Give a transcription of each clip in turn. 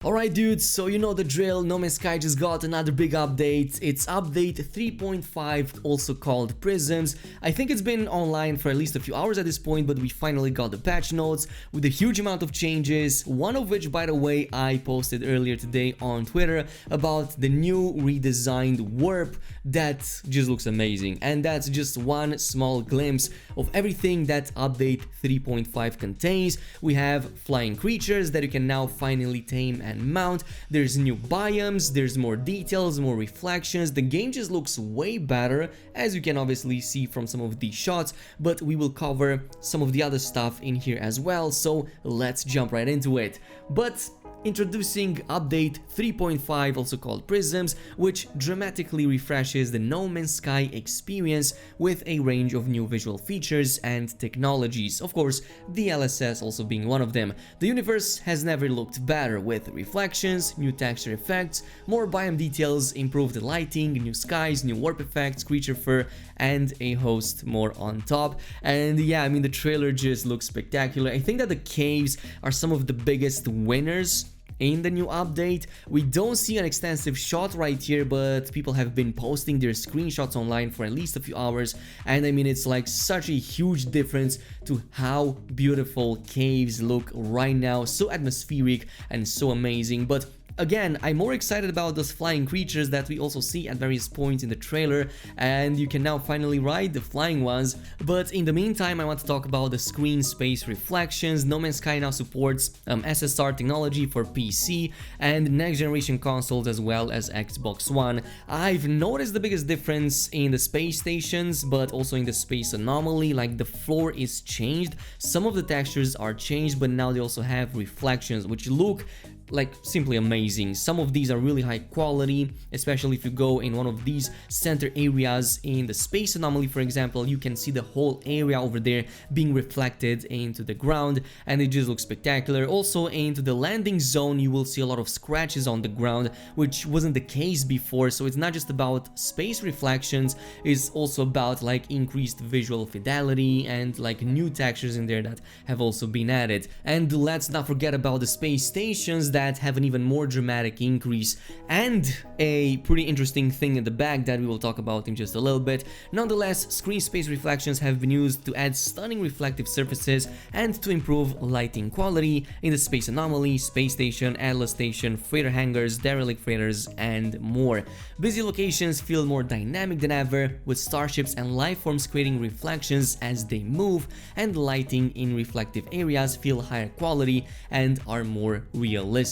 Alright dudes, so you know the drill, No Man's Sky just got another big update. It's update 3.5, also called Prisms. I think it's been online for at least a few hours at this point, but we finally got the patch notes with a huge amount of changes, one of which, by the way, I posted earlier today on Twitter about the new redesigned warp that just looks amazing. And that's just one small glimpse of everything that update 3.5 contains. We have flying creatures that you can now finally tame and mount. There's new biomes, there's more details, more reflections. The game just looks way better, as you can obviously see from some of these shots, but we will cover some of the other stuff in here as well, so let's jump right into it. But introducing update 3.5, also called Prisms, which dramatically refreshes the No Man's Sky experience with a range of new visual features and technologies. Of course, DLSS also being one of them. The universe has never looked better, with reflections, new texture effects, more biome details, improved lighting, new skies, new warp effects, creature fur, and a host more on top. And yeah, I mean, the trailer just looks spectacular. I think that the caves are some of the biggest winners in the new update. We don't see an extensive shot right here, but people have been posting their screenshots online for at least a few hours, and I mean, it's like such a huge difference to how beautiful caves look right now, so atmospheric and so amazing. But again, I'm more excited about those flying creatures that we also see at various points in the trailer, and you can now finally ride the flying ones. But in the meantime, I want to talk about the screen space reflections. No Man's Sky now supports SSR technology for PC and next generation consoles as well as Xbox One. I've noticed the biggest difference in the space stations, but also in the space anomaly. Like, the floor is changed, some of the textures are changed, but now they also have reflections which look like simply amazing. Some of these are really high quality, especially if you go in one of these center areas in the space anomaly, for example. You can see the whole area over there being reflected into the ground, and it just looks spectacular. Also, into the landing zone, you will see a lot of scratches on the ground, which wasn't the case before. So it's not just about space reflections, it's also about like increased visual fidelity and like new textures in there that have also been added. And let's not forget about the space stations that have an even more dramatic increase, and a pretty interesting thing in the back that we will talk about in just a little bit. Nonetheless, screen space reflections have been used to add stunning reflective surfaces and to improve lighting quality in the space anomaly, space station, Atlas station, freighter hangars, derelict freighters, and more. Busy locations feel more dynamic than ever, with starships and lifeforms creating reflections as they move, and lighting in reflective areas feel higher quality and are more realistic.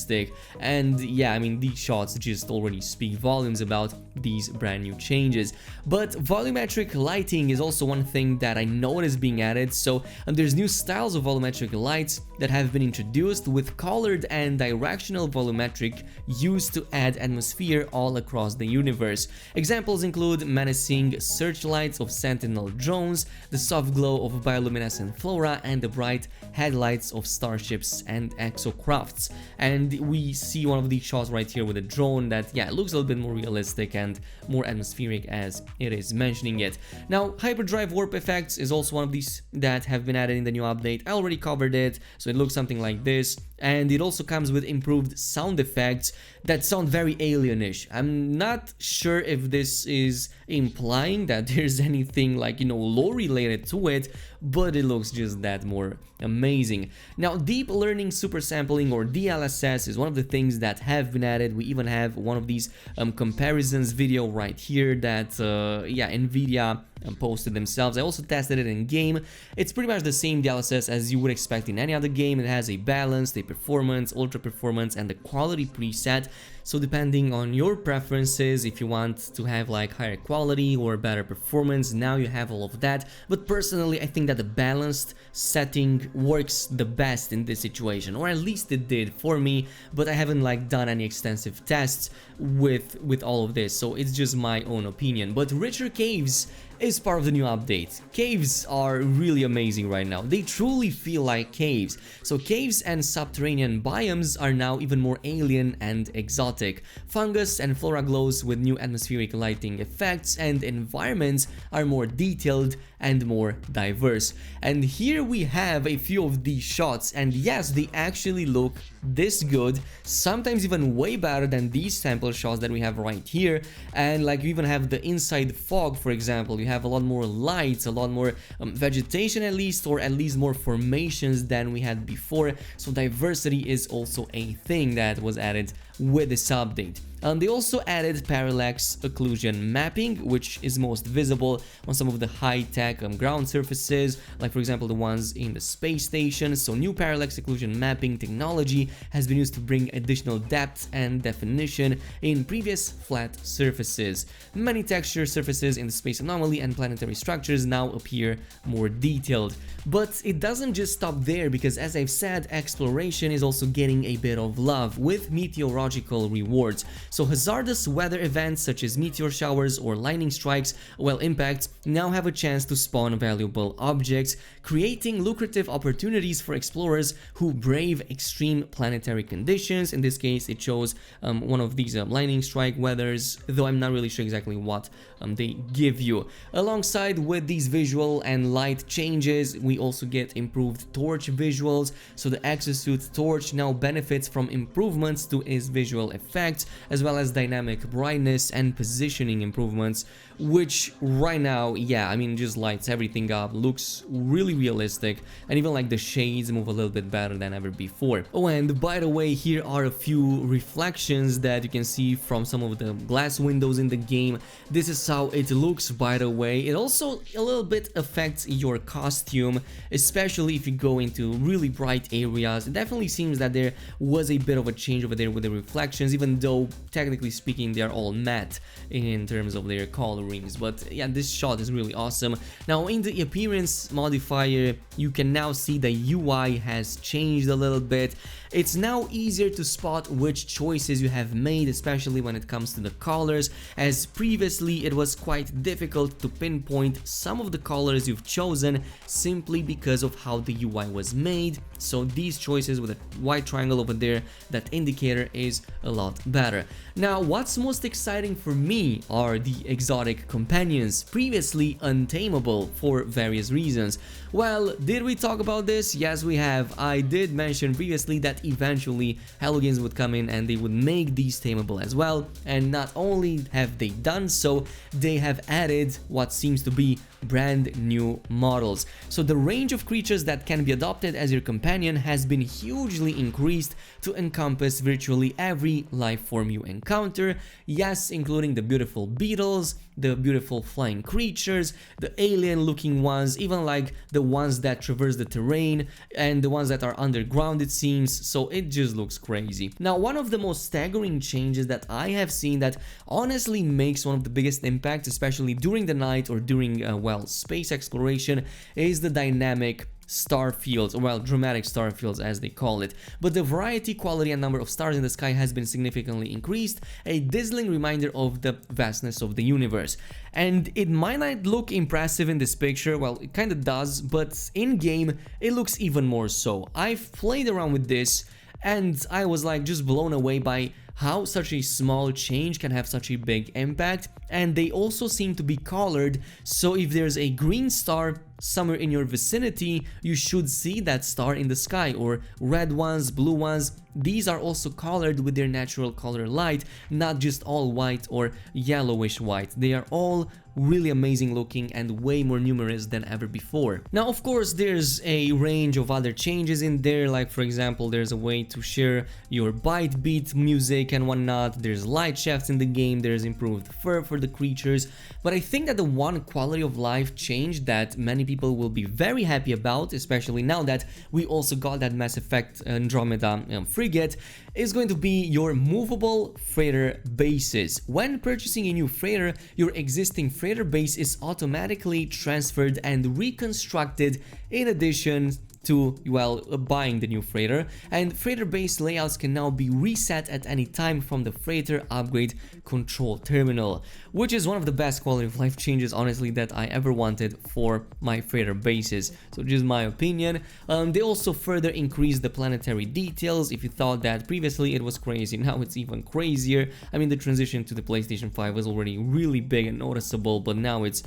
And yeah, I mean, these shots just already speak volumes about these brand new changes. But volumetric lighting is also one thing that I noticed being added. So there's new styles of volumetric lights that have been introduced, with colored and directional volumetric used to add atmosphere all across the universe. Examples include menacing searchlights of sentinel drones, the soft glow of bioluminescent flora, and the bright headlights of starships and exocrafts. And we see one of these shots right here with a drone that, yeah, looks a little bit more realistic and more atmospheric as it is mentioning it. Now, hyperdrive warp effects is also one of these that have been added in the new update. I already covered it, so it looks something like this. And it also comes with improved sound effects that sound very alienish. I'm not sure if this is implying that there's anything like, you know, lore related to it, but it looks just that more amazing. Now, deep learning super sampling, or DLSS, is one of the things that have been added. We even have one of these comparisons video right here that yeah, Nvidia posted themselves. I also tested it in game. It's pretty much the same DLSS as you would expect in any other game. It has a balanced, a performance, ultra performance, and the quality preset. So depending on your preferences, if you want to have like higher quality or better performance, now you have all of that. But personally, I think that the balanced setting works the best in this situation, or at least it did for me, but I haven't like done any extensive tests with all of this, so it's just my own opinion. But richer caves is part of the new update. Caves are really amazing right now. They truly feel like caves. So caves and subterranean biomes are now even more alien and exotic. Fungus and flora glows with new atmospheric lighting effects, and environments are more detailed and more diverse. And here we have a few of these shots, and yes, they actually look this good, sometimes even way better than these sample shots that we have right here. And like you even have the inside fog, for example. You have a lot more lights, a lot more vegetation at least, or at least more formations than we had before. So diversity is also a thing that was added with this update. They also added parallax occlusion mapping, which is most visible on some of the high-tech ground surfaces, like for example the ones in the space station. So new parallax occlusion mapping technology has been used to bring additional depth and definition in previous flat surfaces. Many texture surfaces in the space anomaly and planetary structures now appear more detailed. But it doesn't just stop there, because as I've said, exploration is also getting a bit of love with meteorological rewards. So hazardous weather events such as meteor showers or lightning strikes, well, impacts, now have a chance to spawn valuable objects, creating lucrative opportunities for explorers who brave extreme planetary conditions. In this case, it shows one of these lightning strike weathers, though I'm not really sure exactly what they give you. Alongside with these visual and light changes, we also get improved torch visuals. So the exosuit torch now benefits from improvements to its visual effects, as well as dynamic brightness and positioning improvements, which right now, yeah, I mean, just lights everything up, looks really realistic, and even like the shades move a little bit better than ever before. Oh, and by the way, here are a few reflections that you can see from some of the glass windows in the game. This is how it looks, by the way. It also a little bit affects your costume, especially if you go into really bright areas. It definitely seems that there was a bit of a change over there with the reflections, even though technically speaking they are all matte in terms of their colorings. But yeah, this shot is really awesome. Now in the appearance modifier, you can now see the UI has changed a little bit. It's now easier to spot which choices you have made, especially when it comes to the colors, as previously it was quite difficult to pinpoint some of the colors you've chosen simply because of how the UI was made. So these choices with a white triangle over there, that indicator, is a lot better. Now what's most exciting for me are the exotic companions, previously untamable for various reasons. Well, did we talk about this? Yes, we have. I did mention previously that eventually Hello Games would come in and they would make these tameable as well, and not only have they done so, they have added what seems to be brand new models. So the range of creatures that can be adopted as your companion has been hugely increased to encompass virtually every life form you encounter. Yes, including the beautiful beetles, the beautiful flying creatures, the alien looking ones, even like the ones that traverse the terrain, and the ones that are underground, it seems. So it just looks crazy. Now one of the most staggering changes that I have seen that honestly makes one of the biggest impacts, especially during the night or during well, space exploration, is the dynamic starfields, or well, dramatic starfields as they call it. But the variety, quality and number of stars in the sky has been significantly increased, a dazzling reminder of the vastness of the universe. And it might not look impressive in this picture, well, it kind of does, but in game it looks even more so. I've played around with this and I was like just blown away by how such a small change can have such a big impact. And they also seem to be colored, so if there's a green star somewhere in your vicinity, you should see that star in the sky, or red ones, blue ones. These are also colored with their natural color light, not just all white or yellowish white. They are all really amazing looking and way more numerous than ever before. Now of course there's a range of other changes in there, like for example there's a way to share your byte beat music and whatnot, there's light shafts in the game, there's improved fur for the creatures. But I think that the one quality of life change that many people will be very happy about, especially now that we also got that Mass Effect Andromeda frigate, is going to be your movable freighter bases. When purchasing a new freighter, your existing freighter base is automatically transferred and reconstructed in addition to, well, buying the new freighter, and freighter-based layouts can now be reset at any time from the freighter upgrade control terminal, which is one of the best quality of life changes, honestly, that I ever wanted for my freighter bases. So just my opinion. They also further increased the planetary details. If you thought that previously it was crazy, now it's even crazier. I mean, the transition to the PlayStation 5 was already really big and noticeable, but now it's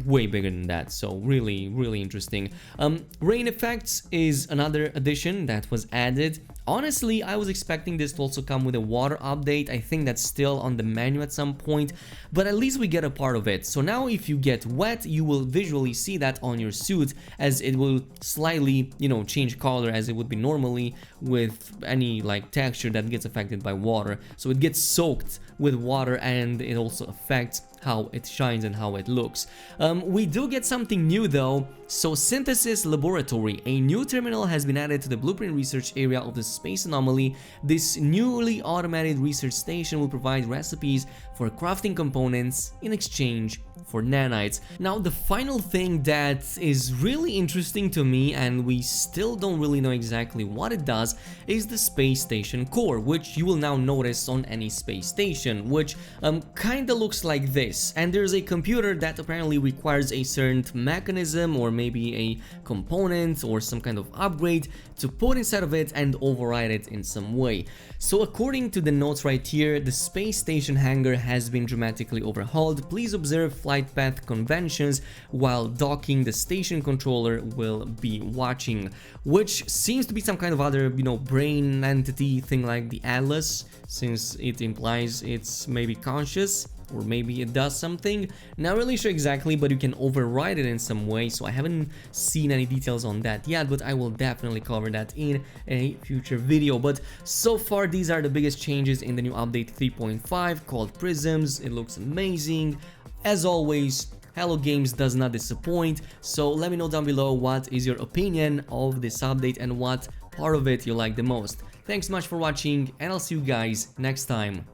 way bigger than that, so really interesting. Rain effects is another addition that was added. Honestly, I was expecting this to also come with a water update. I think that's still on the menu at some point, but at least we get a part of it. So now if you get wet, you will visually see that on your suit, as it will slightly, you know, change color as it would be normally with any like texture that gets affected by water. So it gets soaked with water, and it also affects how it shines and how it looks. We do get something new though. So Synthesis Laboratory, a new terminal has been added to the blueprint research area of the space anomaly. This newly automated research station will provide recipes for crafting components in exchange for nanites. Now the final thing that is really interesting to me, and we still don't really know exactly what it does, is the space station core, which you will now notice on any space station, which kinda looks like this. And there's a computer that apparently requires a certain mechanism or maybe a component or some kind of upgrade to put inside of it and override it in some way. So according to the notes right here, the space station hangar has been dramatically overhauled. Please observe flight path conventions while docking. The station controller will be watching, which seems to be some kind of other, you know, brain entity thing like the Atlas, since it implies it's maybe conscious. Or maybe it does something. Not really sure exactly, but you can override it in some way, so I haven't seen any details on that yet, but I will definitely cover that in a future video. But so far, these are the biggest changes in the new update 3.5 called Prisms. It looks amazing. As always, Hello Games does not disappoint, so let me know down below what is your opinion of this update and what part of it you like the most. Thanks so much for watching, and I'll see you guys next time.